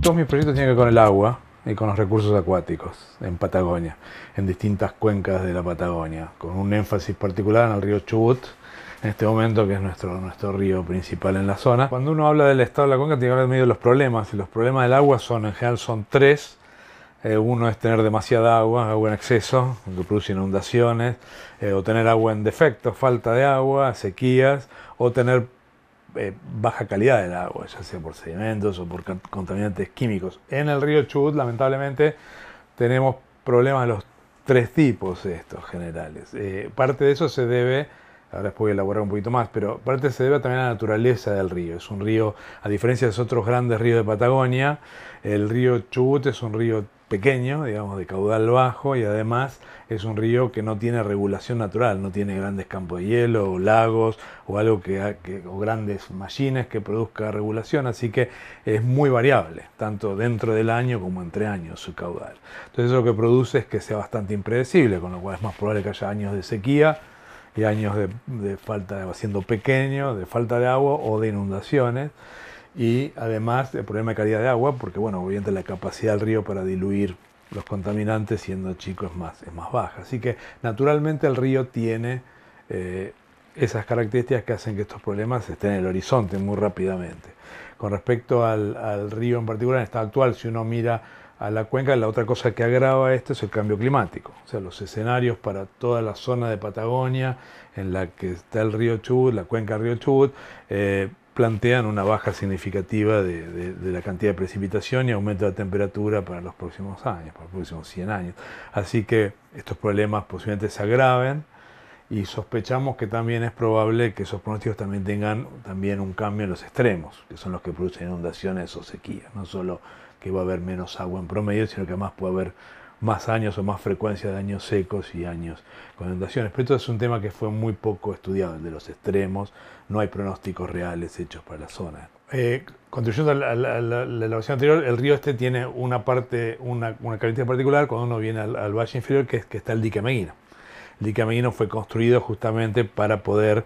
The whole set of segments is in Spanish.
todos mis proyectos tienen que ver con el agua y con los recursos acuáticos en Patagonia, en distintas cuencas de la Patagonia, con un énfasis particular en el río Chubut, en este momento, que es nuestro río principal en la zona. Cuando uno habla del estado de la cuenca, tiene que hablar medio de los problemas, y los problemas del agua en general son tres. Uno es tener demasiada agua en exceso, que produce inundaciones, o tener agua en defecto, falta de agua, sequías, o tener baja calidad del agua, ya sea por sedimentos o por contaminantes químicos. En el río Chubut, lamentablemente, tenemos problemas de los tres tipos estos generales. Parte de eso se debe, ahora después voy a elaborar un poquito más, pero parte se debe también a la naturaleza del río. Es un río, a diferencia de los otros grandes ríos de Patagonia, el río Chubut es un río pequeño, digamos, de caudal bajo, y además es un río que no tiene regulación natural, no tiene grandes campos de hielo o lagos o algo o grandes mallines que produzca regulación, así que es muy variable, tanto dentro del año como entre años su caudal. Entonces eso lo que produce es que sea bastante impredecible, con lo cual es más probable que haya años de sequía y años de falta de agua, siendo pequeño, de falta de agua o de inundaciones. Y además el problema de calidad de agua, porque bueno, obviamente la capacidad del río para diluir los contaminantes siendo chico es más baja. Así que naturalmente el río tiene esas características que hacen que estos problemas estén en el horizonte muy rápidamente. Con respecto al río en particular, en estado actual, si uno mira a la cuenca, la otra cosa que agrava esto es el cambio climático. O sea, los escenarios para toda la zona de Patagonia en la que está el río Chubut, la cuenca del río Chubut, plantean una baja significativa de la cantidad de precipitación y aumento de la temperatura para los próximos años, para los próximos 100 años. Así que estos problemas posiblemente se agraven, y sospechamos que también es probable que esos pronósticos también tengan un cambio en los extremos, que son los que producen inundaciones o sequías. No solo que va a haber menos agua en promedio, sino que además puede haber más años o más frecuencia de años secos y años con inundaciones. Pero esto es un tema que fue muy poco estudiado, el de los extremos. No hay pronósticos reales hechos para la zona. Contribuyendo a la elaboración anterior, el río este tiene una característica particular cuando uno viene al valle inferior, que está el dique Meguino. El dique Meguino fue construido justamente para poder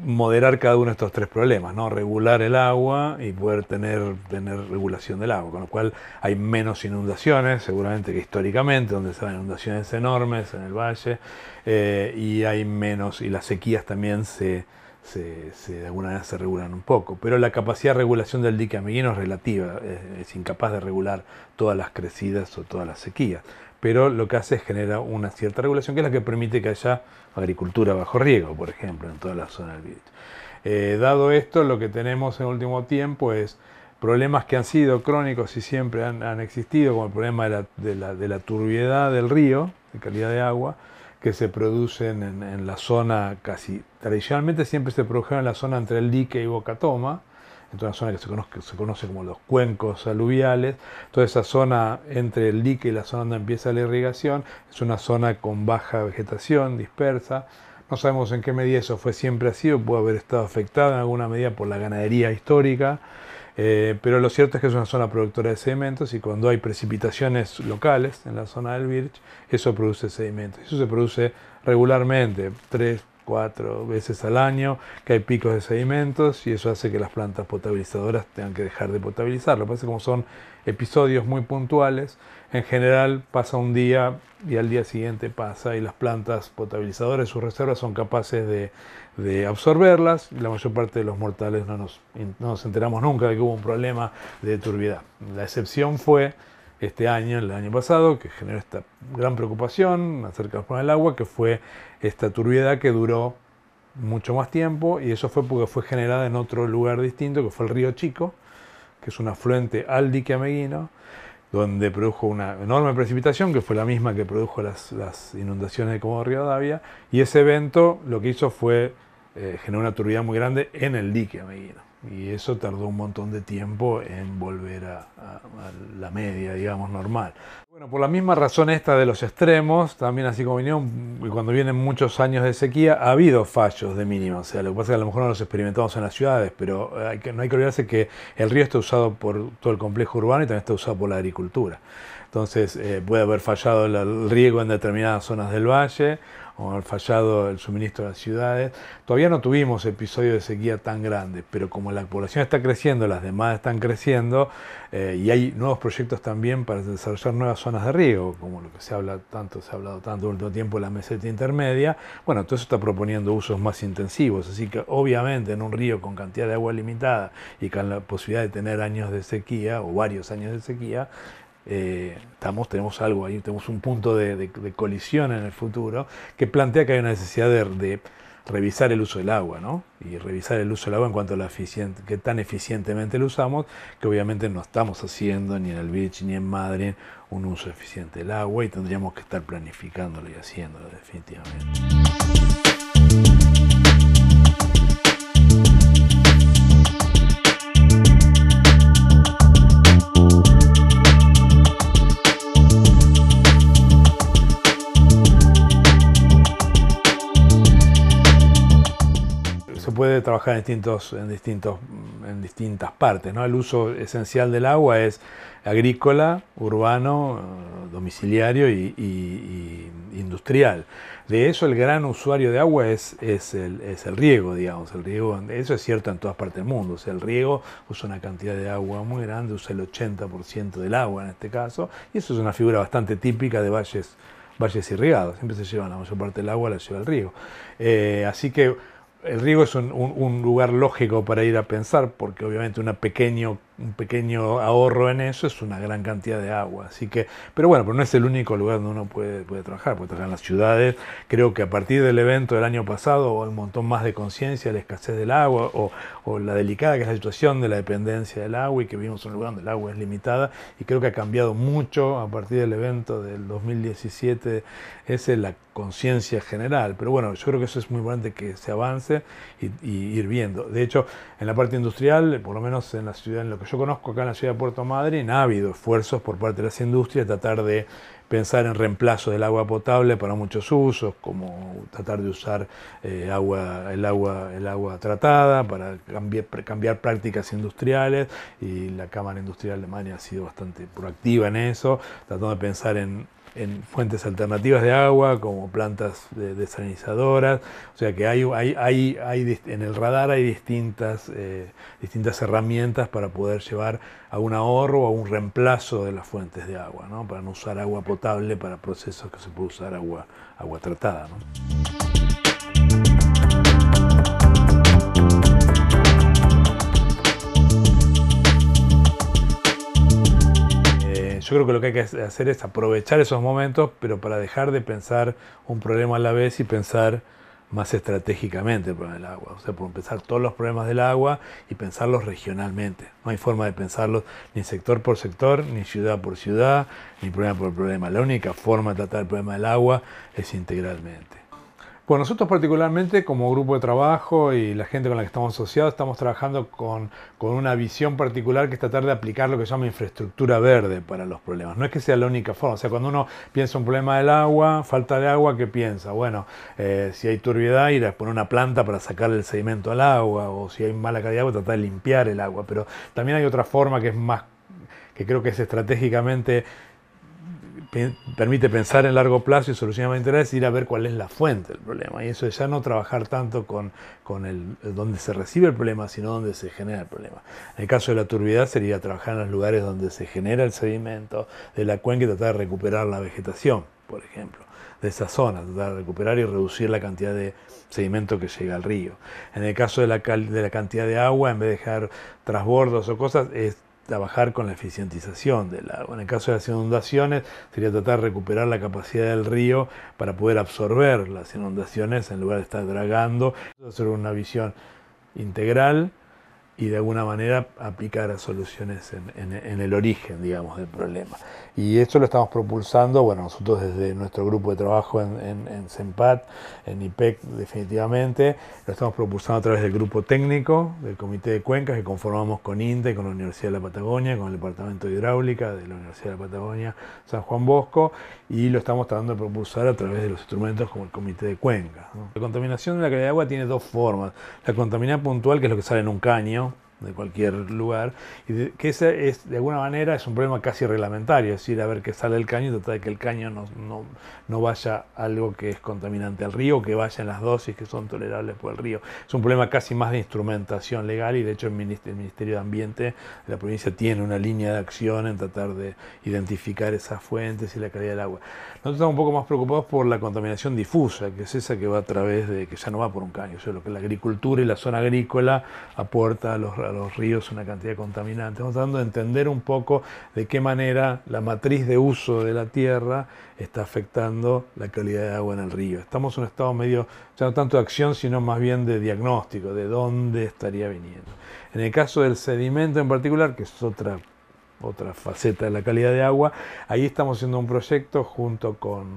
moderar cada uno de estos tres problemas, ¿no? Regular el agua y poder tener regulación del agua, con lo cual hay menos inundaciones, seguramente que históricamente, donde se dan inundaciones enormes en el valle, y hay menos, y las sequías también de alguna manera se regulan un poco. Pero la capacidad de regulación del dique Meguino es relativa, es incapaz de regular todas las crecidas o todas las sequías. Pero lo que hace es generar una cierta regulación, que es la que permite que haya agricultura bajo riego, por ejemplo, en toda la zona del Virich. Dado esto, lo que tenemos en el último tiempo es problemas que han sido crónicos y siempre han existido, como el problema de la turbiedad del río, de calidad de agua, que se producen en la zona, casi tradicionalmente siempre se produjeron en la zona entre el dique y Boca Toma, en toda una zona que se conoce como los cuencos aluviales. Toda esa zona entre el dique y la zona donde empieza la irrigación es una zona con baja vegetación, dispersa. No sabemos en qué medida eso fue siempre así, o puede haber estado afectado en alguna medida por la ganadería histórica, pero lo cierto es que es una zona productora de sedimentos, y cuando hay precipitaciones locales en la zona del Virich, eso produce sedimentos. Eso se produce regularmente, 3-4 veces al año, que hay picos de sedimentos, y eso hace que las plantas potabilizadoras tengan que dejar de potabilizar. Lo que pasa es que como son episodios muy puntuales, en general pasa un día y al día siguiente pasa, y las plantas potabilizadoras, sus reservas, son capaces de absorberlas, y la mayor parte de los mortales no nos enteramos nunca de que hubo un problema de turbiedad. La excepción fue este año, el año pasado, que generó esta gran preocupación acerca del problema del agua, que fue esta turbiedad que duró mucho más tiempo, y eso fue porque fue generada en otro lugar distinto, que fue el río Chico, que es un afluente al dique Meguino, donde produjo una enorme precipitación, que fue la misma que produjo las inundaciones de Comodoro Rivadavia, y ese evento lo que hizo fue generar una turbiedad muy grande en el dique Meguino, y eso tardó un montón de tiempo en volver a la media, digamos, normal. Bueno, por la misma razón esta de los extremos, también así como vinieron, cuando vienen muchos años de sequía, ha habido fallos de mínima. O sea, lo que pasa es que a lo mejor no los experimentamos en las ciudades, pero no hay que olvidarse que el río está usado por todo el complejo urbano y también está usado por la agricultura. Entonces puede haber fallado el riego en determinadas zonas del valle o haber fallado el suministro de las ciudades. Todavía no tuvimos episodios de sequía tan grandes, pero como la población está creciendo, las demandas están creciendo y hay nuevos proyectos también para desarrollar nuevas zonas de riego, como lo que se ha hablado tanto en el último tiempo, la meseta intermedia. Bueno, todo eso está proponiendo usos más intensivos, así que obviamente en un río con cantidad de agua limitada y con la posibilidad de tener años de sequía o varios años de sequía, tenemos algo ahí, tenemos un punto de colisión en el futuro que plantea que hay una necesidad de revisar el uso del agua, ¿no? Y revisar el uso del agua en cuanto a qué tan eficientemente lo usamos, que obviamente no estamos haciendo ni en el Beach ni en Madrid un uso eficiente del agua y tendríamos que estar planificándolo y haciéndolo definitivamente. Se puede trabajar en distintas partes, ¿no? El uso esencial del agua es agrícola, urbano, domiciliario y industrial. De eso el gran usuario de agua es el riego, digamos. El riego, eso es cierto en todas partes del mundo. O sea, el riego usa una cantidad de agua muy grande, usa el 80% del agua en este caso, y eso es una figura bastante típica de valles irrigados. Siempre se llevan la mayor parte del agua, la lleva el riego. Así que el riego es un lugar lógico para ir a pensar, porque obviamente un pequeño ahorro en eso es una gran cantidad de agua. Así que, pero no es el único lugar donde uno puede trabajar en las ciudades. Creo que a partir del evento del año pasado hubo un montón más de conciencia de la escasez del agua o la delicada que es la situación de la dependencia del agua y que vivimos en un lugar donde el agua es limitada, y creo que ha cambiado mucho a partir del evento del 2017, esa es la conciencia general. Pero bueno, yo creo que eso es muy importante, que se avance y ir viendo. De hecho, en la parte industrial, por lo menos en la ciudad, en lo que yo conozco acá en la ciudad de Puerto Madryn, ha habido esfuerzos por parte de las industrias de tratar de pensar en reemplazo del agua potable para muchos usos, como tratar de usar el agua tratada para cambiar prácticas industriales, y la Cámara Industrial de Alemania ha sido bastante proactiva en eso, tratando de pensar en fuentes alternativas de agua, como plantas desalinizadoras. O sea que en el radar hay distintas herramientas para poder llevar a un ahorro o a un reemplazo de las fuentes de agua, ¿no? Para no usar agua potable para procesos que se puede usar agua tratada, ¿no? Yo creo que lo que hay que hacer es aprovechar esos momentos, pero para dejar de pensar un problema a la vez y pensar más estratégicamente el problema del agua. O sea, por empezar todos los problemas del agua y pensarlos regionalmente. No hay forma de pensarlos ni sector por sector, ni ciudad por ciudad, ni problema por problema. La única forma de tratar el problema del agua es integralmente. Bueno, nosotros particularmente como grupo de trabajo y la gente con la que estamos asociados, estamos trabajando con una visión particular, que es tratar de aplicar lo que se llama infraestructura verde para los problemas. No es que sea la única forma. O sea, cuando uno piensa un problema del agua, falta de agua, ¿qué piensa? Bueno, si hay turbiedad, ir a poner una planta para sacar el sedimento al agua, o si hay mala calidad de agua, tratar de limpiar el agua. Pero también hay otra forma que creo que es estratégicamente permite pensar en largo plazo y solucionar interés, ir a ver cuál es la fuente del problema. Y eso es ya no trabajar tanto con donde se recibe el problema, sino donde se genera el problema. En el caso de la turbiedad sería trabajar en los lugares donde se genera el sedimento de la cuenca y tratar de recuperar la vegetación, por ejemplo, de esa zona, tratar de recuperar y reducir la cantidad de sedimento que llega al río. En el caso de la cantidad de agua, en vez de dejar trasbordos o cosas, es trabajar con la eficientización del agua. En el caso de las inundaciones, sería tratar de recuperar la capacidad del río para poder absorber las inundaciones en lugar de estar dragando. Hacer una visión integral y de alguna manera aplicar a soluciones en el origen, digamos, del problema. Y esto lo estamos propulsando, bueno, nosotros desde nuestro grupo de trabajo en CEMPAT, en IPEC definitivamente, lo estamos propulsando a través del grupo técnico del Comité de Cuencas que conformamos con INTA y con la Universidad de la Patagonia, con el Departamento de Hidráulica de la Universidad de la Patagonia San Juan Bosco, y lo estamos tratando de propulsar a través de los instrumentos como el Comité de Cuencas, ¿no? La contaminación de la calidad de agua tiene dos formas. La contaminación puntual, que es lo que sale en un caño de cualquier lugar, y que ese es, de alguna manera, es un problema casi reglamentario, es decir, a ver qué sale el caño y tratar de que el caño no vaya algo que es contaminante al río, que vaya en las dosis que son tolerables por el río. Es un problema casi más de instrumentación legal, y de hecho el Ministerio de Ambiente de la provincia tiene una línea de acción en tratar de identificar esas fuentes y la calidad del agua. Nosotros estamos un poco más preocupados por la contaminación difusa, que es esa que va a través de, que ya no va por un caño, o sea, lo que la agricultura y la zona agrícola aporta a los ríos una cantidad de contaminantes. Estamos tratando de entender un poco de qué manera la matriz de uso de la tierra está afectando la calidad de agua en el río. Estamos en un estado medio, ya no tanto de acción, sino más bien de diagnóstico, de dónde estaría viniendo. En el caso del sedimento en particular, que es otra faceta de la calidad de agua, ahí estamos haciendo un proyecto junto con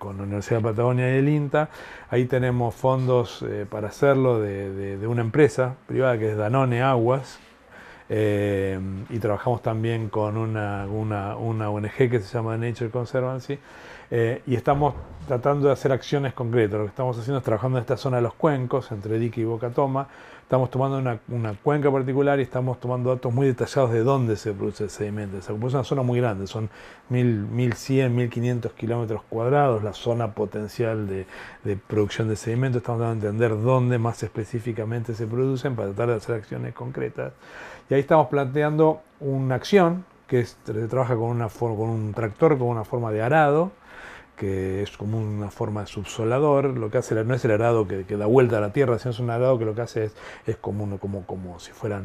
la Universidad de Patagonia y el INTA. Ahí tenemos fondos para hacerlo de una empresa privada que es Danone Aguas, y trabajamos también con una ONG que se llama Nature Conservancy, y estamos tratando de hacer acciones concretas. Lo que estamos haciendo es trabajando en esta zona de los cuencos, entre Dique y Boca Toma. Estamos tomando una cuenca particular y estamos tomando datos muy detallados de dónde se produce el sedimento. Es una zona muy grande, son 1.100, 1.500 kilómetros cuadrados, la zona potencial de producción de sedimento. Estamos tratando de entender dónde más específicamente se producen para tratar de hacer acciones concretas. Y ahí estamos planteando una acción que se trabaja con un tractor con una forma de arado, que es como una forma de subsolador. Lo que hace no es el arado que da vuelta a la tierra, sino es un arado que lo que hace es como si fuera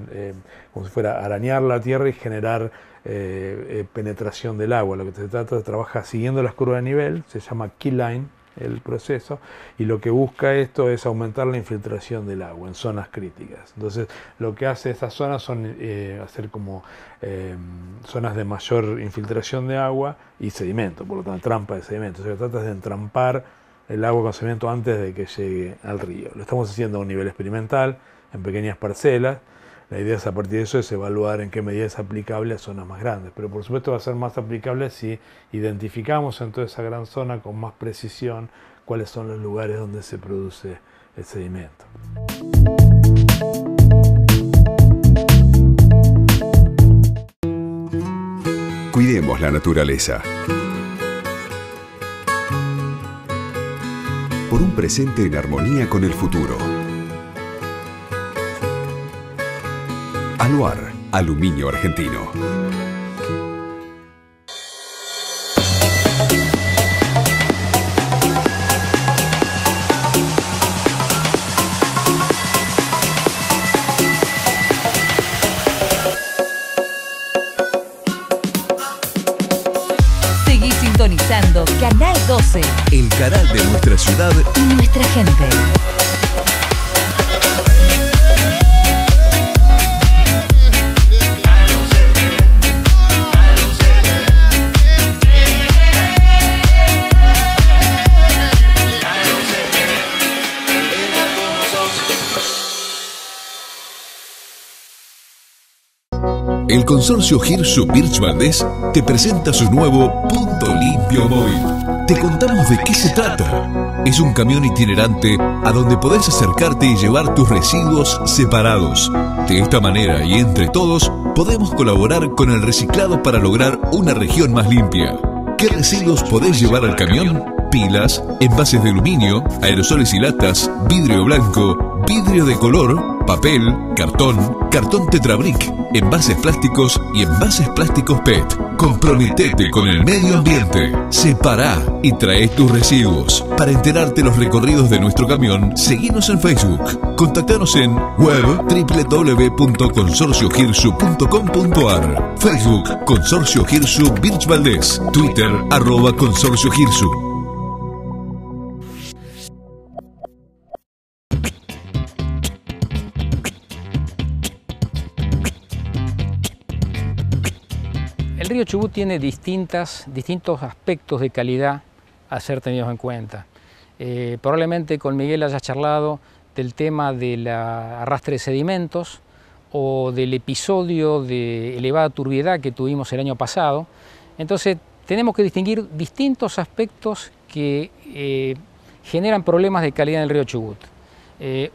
arañar la tierra y generar penetración del agua. Lo que se trata de trabajar siguiendo las curvas de nivel, se llama keyline el proceso, y lo que busca esto es aumentar la infiltración del agua en zonas críticas. Entonces lo que hace estas zonas son hacer como zonas de mayor infiltración de agua y sedimento, por lo tanto trampa de sedimento. O sea, trata de entrampar el agua con sedimento antes de que llegue al río. Lo estamos haciendo a un nivel experimental, en pequeñas parcelas. La idea es, a partir de eso, es evaluar en qué medida es aplicable a zonas más grandes. Pero por supuesto va a ser más aplicable si identificamos en toda esa gran zona con más precisión cuáles son los lugares donde se produce el sedimento. Cuidemos la naturaleza. Por un presente en armonía con el futuro. Aluar, aluminio argentino. Seguí sintonizando Canal 12, El canal de nuestra ciudad y nuestra gente. El consorcio Girsu Birch Valdés te presenta su nuevo Punto Limpio Móvil. Te contamos de qué se trata. Es un camión itinerante a donde podés acercarte y llevar tus residuos separados. De esta manera y entre todos podemos colaborar con el reciclado para lograr una región más limpia. ¿Qué residuos podés llevar al camión? Pilas, envases de aluminio, aerosoles y latas, vidrio blanco, vidrio de color, papel, cartón tetrabric, envases plásticos y envases plásticos PET. Comprometete con el medio ambiente. Separá y trae tus residuos. Para enterarte los recorridos de nuestro camión, seguinos en Facebook. Contactanos en web www.consorciogirsu.com.ar, Facebook Consorcio Girsu Birch Valdés, Twitter @Consorcio Girsu. El río Chubut tiene distintos aspectos de calidad a ser tenidos en cuenta. Probablemente con Miguel hayas charlado del tema del arrastre de sedimentos o del episodio de elevada turbiedad que tuvimos el año pasado. Entonces tenemos que distinguir distintos aspectos que generan problemas de calidad en el río Chubut.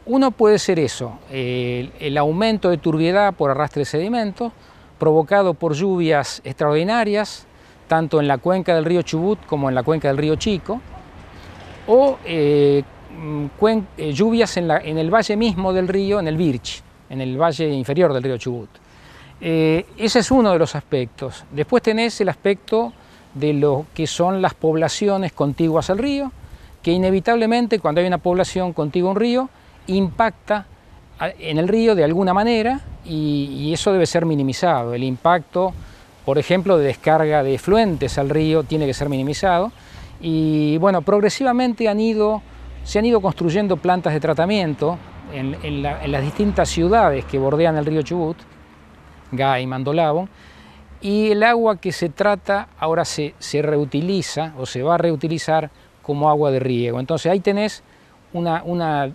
Uno puede ser eso, el aumento de turbiedad por arrastre de sedimentos provocado por lluvias extraordinarias, tanto en la cuenca del río Chubut como en la cuenca del río Chico, o lluvias en el valle mismo del río, en el Birch, en el valle inferior del río Chubut. Ese es uno de los aspectos. Después tenés el aspecto de lo que son las poblaciones contiguas al río, que inevitablemente cuando hay una población contigua a un río, impacta en el río de alguna manera y eso debe ser minimizado. El impacto, por ejemplo, de descarga de efluentes al río tiene que ser minimizado y bueno, progresivamente se han ido construyendo plantas de tratamiento en las distintas ciudades que bordean el río Chubut, Gay, Mandolabo, y el agua que se trata ahora se reutiliza o se va a reutilizar como agua de riego. Entonces ahí tenés una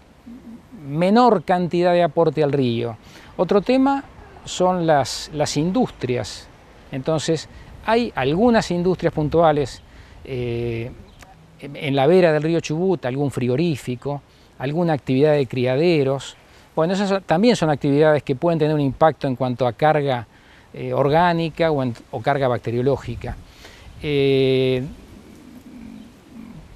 menor cantidad de aporte al río. Otro tema son las industrias. Entonces hay algunas industrias puntuales en la vera del río Chubut, algún frigorífico, alguna actividad de criaderos. Bueno, esas también son actividades que pueden tener un impacto en cuanto a carga orgánica o carga bacteriológica.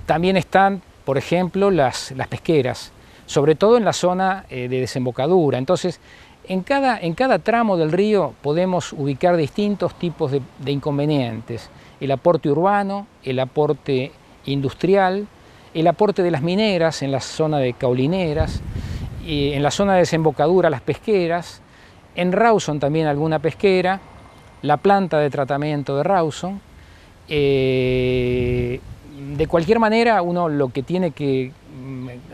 También están, por ejemplo, las pesqueras, sobre todo en la zona de desembocadura. Entonces, en cada tramo del río podemos ubicar distintos tipos de inconvenientes. El aporte urbano, el aporte industrial, el aporte de las mineras en la zona de caulineras, y en la zona de desembocadura las pesqueras, en Rawson también alguna pesquera, la planta de tratamiento de Rawson. De cualquier manera, uno lo que tiene que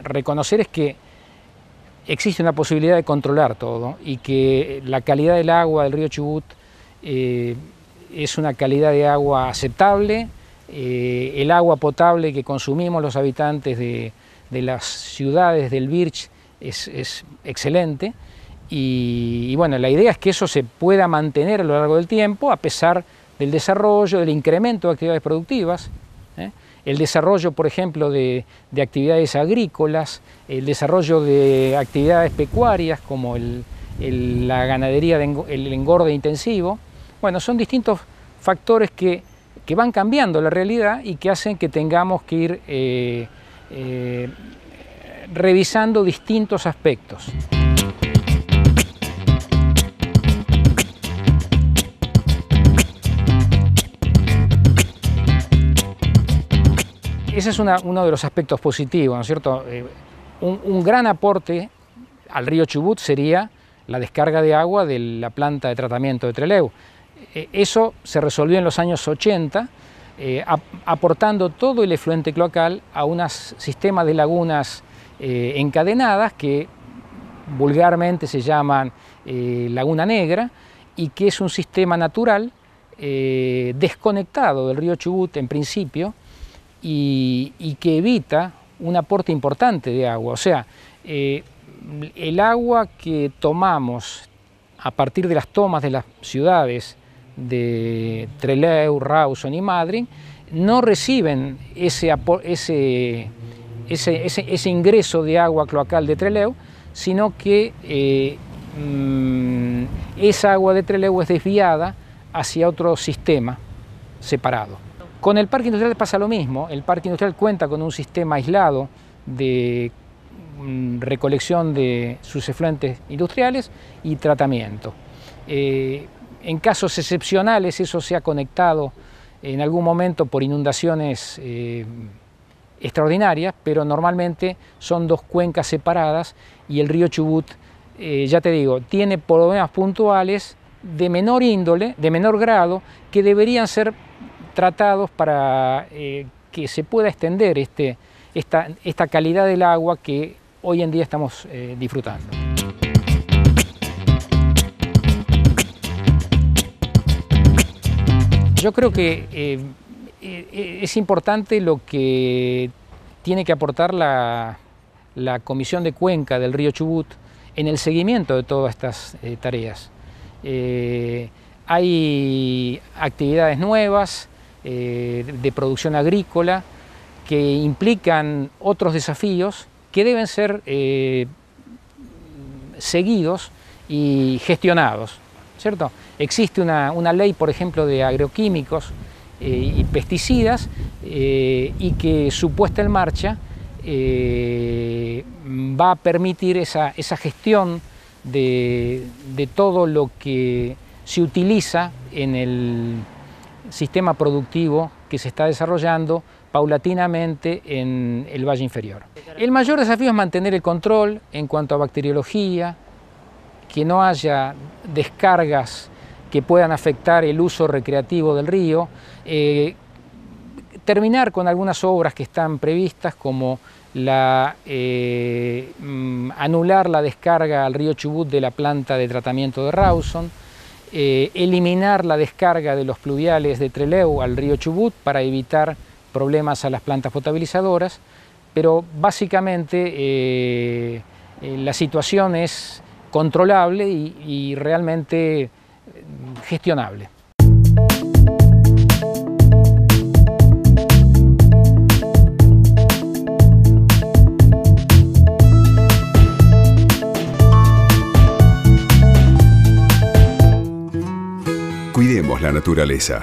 reconocer es que existe una posibilidad de controlar todo y que la calidad del agua del río Chubut es una calidad de agua aceptable. El agua potable que consumimos los habitantes de las ciudades del Birch es excelente y bueno, la idea es que eso se pueda mantener a lo largo del tiempo a pesar del desarrollo, del incremento de actividades productivas, el desarrollo, por ejemplo, de actividades agrícolas, el desarrollo de actividades pecuarias como la ganadería, el engorde intensivo. Bueno, son distintos factores que van cambiando la realidad y que hacen que tengamos que ir revisando distintos aspectos. Ese es uno de los aspectos positivos, ¿no es cierto? Un gran aporte al río Chubut sería la descarga de agua de la planta de tratamiento de Trelew. Eso se resolvió en los años 80, aportando todo el efluente cloacal a un sistema de lagunas encadenadas que vulgarmente se llaman Laguna Negra y que es un sistema natural desconectado del río Chubut en principio y que evita un aporte importante de agua. O sea, el agua que tomamos a partir de las tomas de las ciudades de Trelew, Rawson y Madryn no reciben ese ingreso de agua cloacal de Trelew, sino que esa agua de Trelew es desviada hacia otro sistema separado. Con el parque industrial pasa lo mismo. El parque industrial cuenta con un sistema aislado de recolección de sus efluentes industriales y tratamiento. En casos excepcionales eso se ha conectado en algún momento por inundaciones extraordinarias, pero normalmente son dos cuencas separadas y el río Chubut, ya te digo, tiene problemas puntuales de menor índole, de menor grado, que deberían ser tratados para que se pueda extender esta calidad del agua que hoy en día estamos disfrutando. Yo creo que es importante lo que tiene que aportar la Comisión de Cuenca del río Chubut en el seguimiento de todas estas tareas. Hay actividades nuevas de producción agrícola que implican otros desafíos que deben ser seguidos y gestionados, ¿cierto? Existe una ley, por ejemplo, de agroquímicos y pesticidas y que su puesta en marcha va a permitir esa gestión de todo lo que se utiliza en el sistema productivo que se está desarrollando paulatinamente en el Valle Inferior. El mayor desafío es mantener el control en cuanto a bacteriología, que no haya descargas que puedan afectar el uso recreativo del río, terminar con algunas obras que están previstas como anular la descarga al río Chubut de la planta de tratamiento de Rawson, eliminar la descarga de los pluviales de Trelew al río Chubut para evitar problemas a las plantas potabilizadoras, pero básicamente la situación es controlable y realmente gestionable. Cuidemos la naturaleza.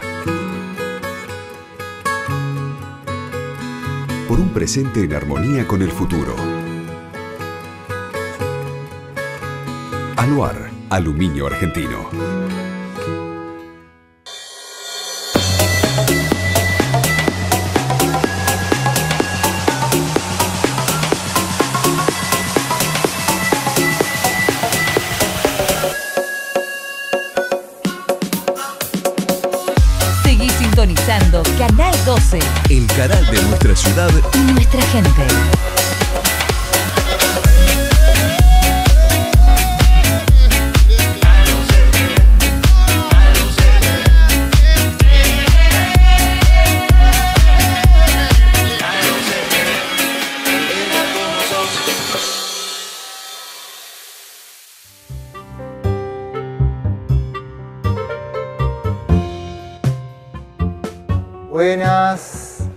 Por un presente en armonía con el futuro. Aluar, aluminio argentino. Seguí sintonizando Canal 12. El canal de nuestra ciudad Y nuestra gente. Buenas,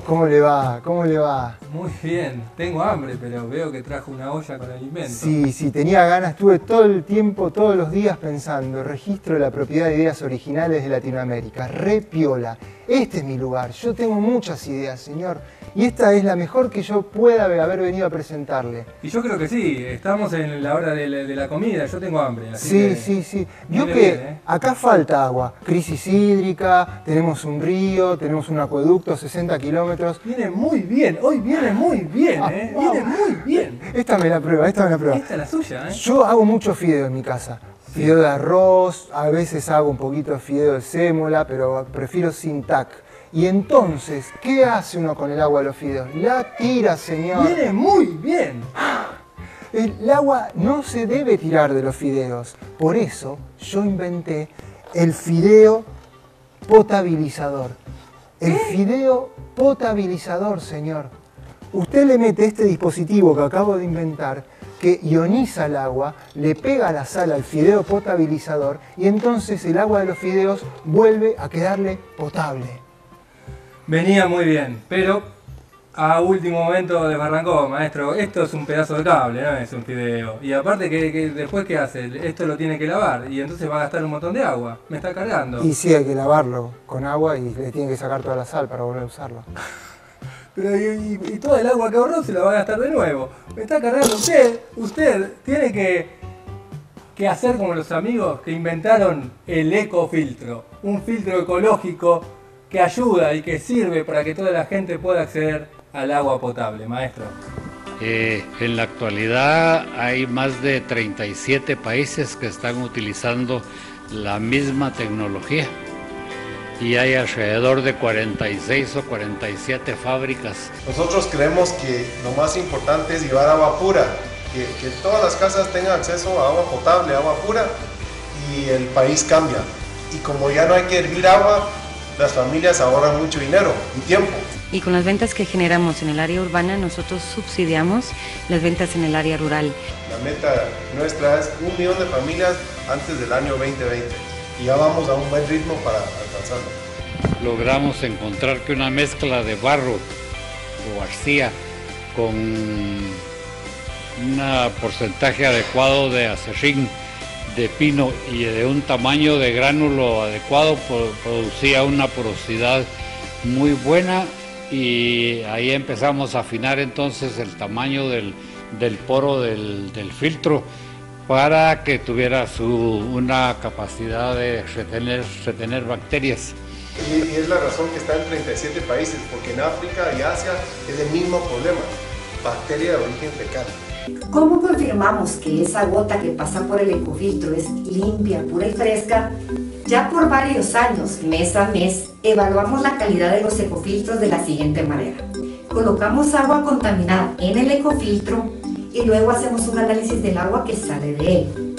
¿cómo le va? ¿Cómo le va? Muy bien, tengo hambre, pero veo que trajo una olla con alimento. Sí, tenía ganas, estuve todo el tiempo, todos los días pensando, registro de la propiedad de ideas originales de Latinoamérica, re piola, este es mi lugar, yo tengo muchas ideas, señor, y esta es la mejor que yo pueda haber venido a presentarle. Y yo creo que sí, estamos en la hora de la comida, yo tengo hambre. Así Sí. Vio viene que bien, acá falta agua, crisis hídrica, tenemos un río, tenemos un acueducto, 60 kilómetros. Viene muy bien, hoy viene muy bien, viene muy bien. Esta me la prueba. Esta es la suya, Yo hago mucho fideo en mi casa. Fideo de arroz, a veces hago un poquito de fideo de sémola, pero prefiero sin tac. Y entonces, ¿qué hace uno con el agua de los fideos? La tira, señor. Viene muy bien. El agua no se debe tirar de los fideos. Por eso yo inventé el fideo potabilizador. El fideo potabilizador, señor. Usted le mete este dispositivo que acabo de inventar, que ioniza el agua, le pega la sal al fideo potabilizador y entonces el agua de los fideos vuelve a quedarle potable. Venía muy bien, pero a último momento desbarrancó, maestro. Esto es un pedazo de cable, no es un fideo. Y aparte, que después, ¿qué hace? Esto lo tiene que lavar y entonces va a gastar un montón de agua. Me está cargando. Y sí, hay que lavarlo con agua y le tiene que sacar toda la sal para volver a usarlo. Pero y toda el agua que ahorró se la va a gastar de nuevo. Me está cargando usted tiene que hacer como los amigos que inventaron el ecofiltro. Un filtro ecológico que ayuda y que sirve para que toda la gente pueda acceder al agua potable, maestro. En la actualidad hay más de 37 países que están utilizando la misma tecnología y hay alrededor de 46 o 47 fábricas. Nosotros creemos que lo más importante es llevar agua pura, que todas las casas tengan acceso a agua potable, agua pura, y el país cambia. Y como ya no hay que hervir agua, las familias ahorran mucho dinero y tiempo. Y con las ventas que generamos en el área urbana, nosotros subsidiamos las ventas en el área rural. La meta nuestra es 1 millón de familias antes del año 2020 y ya vamos a un buen ritmo para alcanzarlo. Logramos encontrar que una mezcla de barro o arcilla con un porcentaje adecuado de acerrín, de pino y de un tamaño de gránulo adecuado producía una porosidad muy buena, y ahí empezamos a afinar entonces el tamaño del poro del filtro para que tuviera una capacidad de retener bacterias. Y es la razón que está en 37 países, porque en África y Asia es el mismo problema, bacteria de origen fecal. ¿Cómo confirmamos que esa gota que pasa por el ecofiltro es limpia, pura y fresca? Ya por varios años, mes a mes, evaluamos la calidad de los ecofiltros de la siguiente manera. Colocamos agua contaminada en el ecofiltro y luego hacemos un análisis del agua que sale de él.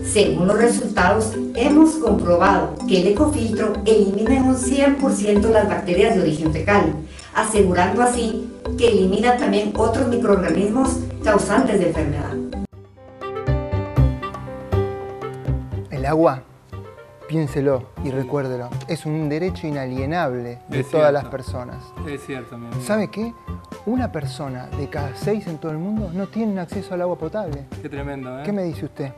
Según los resultados, hemos comprobado que el ecofiltro elimina en un 100% las bacterias de origen fecal, asegurando así que elimina también otros microorganismos causantes de enfermedad. El agua, piénselo y recuérdelo, es un derecho inalienable de todas las personas. Es cierto, mi amigo. ¿Sabe qué? Una persona de cada 6 en todo el mundo no tiene acceso al agua potable. Qué tremendo, ¿eh? ¿Qué me dice usted?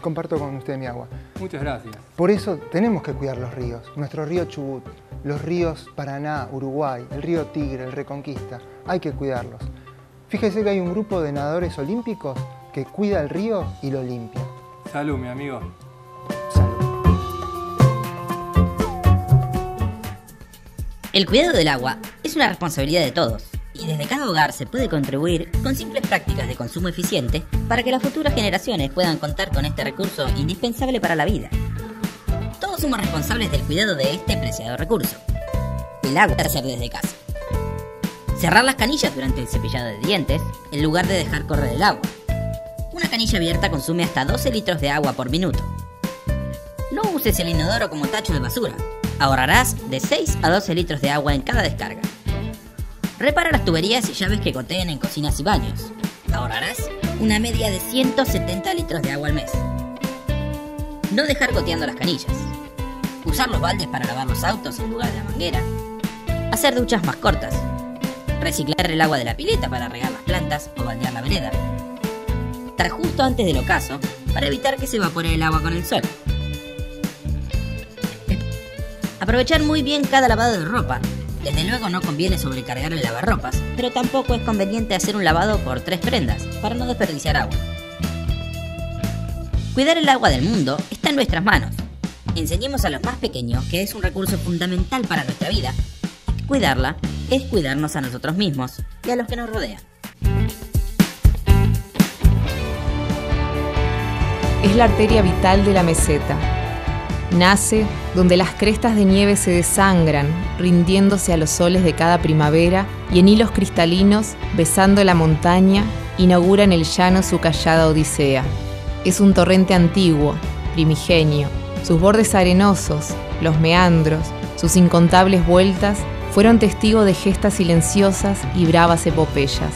Comparto con usted mi agua. Muchas gracias. Por eso tenemos que cuidar los ríos. Nuestro río Chubut, los ríos Paraná, Uruguay, el río Tigre, el Reconquista. Hay que cuidarlos. Fíjese que hay un grupo de nadadores olímpicos que cuida el río y lo limpia. Salud, mi amigo. Salud. El cuidado del agua es una responsabilidad de todos, y desde cada hogar se puede contribuir con simples prácticas de consumo eficiente para que las futuras generaciones puedan contar con este recurso indispensable para la vida. Todos somos responsables del cuidado de este preciado recurso. El agua debe ser desde casa. Cerrar las canillas durante el cepillado de dientes en lugar de dejar correr el agua. Una canilla abierta consume hasta 12 litros de agua por minuto. No uses el inodoro como tacho de basura. Ahorrarás de 6 a 12 litros de agua en cada descarga. Repara las tuberías y llaves que goteen en cocinas y baños. Ahorrarás una media de 170 litros de agua al mes. No dejar goteando las canillas. Usar los baldes para lavar los autos en lugar de la manguera. Hacer duchas más cortas. Reciclar el agua de la pileta para regar las plantas o baldear la vereda. Estar justo antes del ocaso para evitar que se evapore el agua con el sol. Aprovechar muy bien cada lavado de ropa. Desde luego no conviene sobrecargar el lavarropas, pero tampoco es conveniente hacer un lavado por 3 prendas, para no desperdiciar agua. Cuidar el agua del mundo está en nuestras manos. Enseñemos a los más pequeños que es un recurso fundamental para nuestra vida. Cuidarla es cuidarnos a nosotros mismos y a los que nos rodean. Es la arteria vital de la meseta. Nace donde las crestas de nieve se desangran, rindiéndose a los soles de cada primavera, y en hilos cristalinos, besando la montaña, inaugura en el llano su callada odisea. Es un torrente antiguo, primigenio. Sus bordes arenosos, los meandros, sus incontables vueltas, fueron testigo de gestas silenciosas y bravas epopeyas.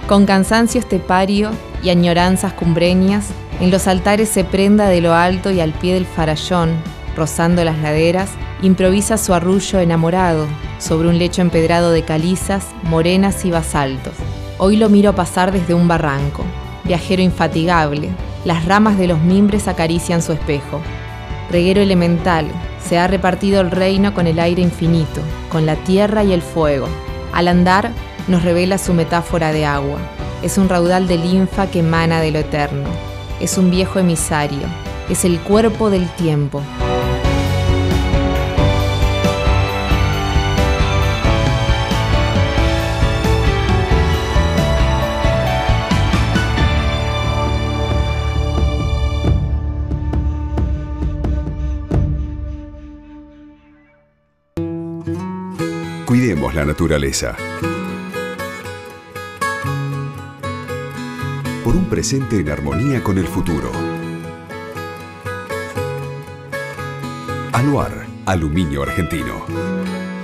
Con cansancio estepario y añoranzas cumbreñas, en los altares se prenda de lo alto y al pie del farallón, rozando las laderas, improvisa su arrullo enamorado sobre un lecho empedrado de calizas, morenas y basaltos. Hoy lo miro pasar desde un barranco, viajero infatigable, las ramas de los mimbres acarician su espejo. Reguero elemental, se ha repartido el reino con el aire infinito, con la tierra y el fuego. Al andar, nos revela su metáfora de agua. Es un raudal de linfa que emana de lo eterno. Es un viejo emisario. Es el cuerpo del tiempo. Cuidemos la naturaleza. Por un presente en armonía con el futuro. Aluar, Aluminio Argentino.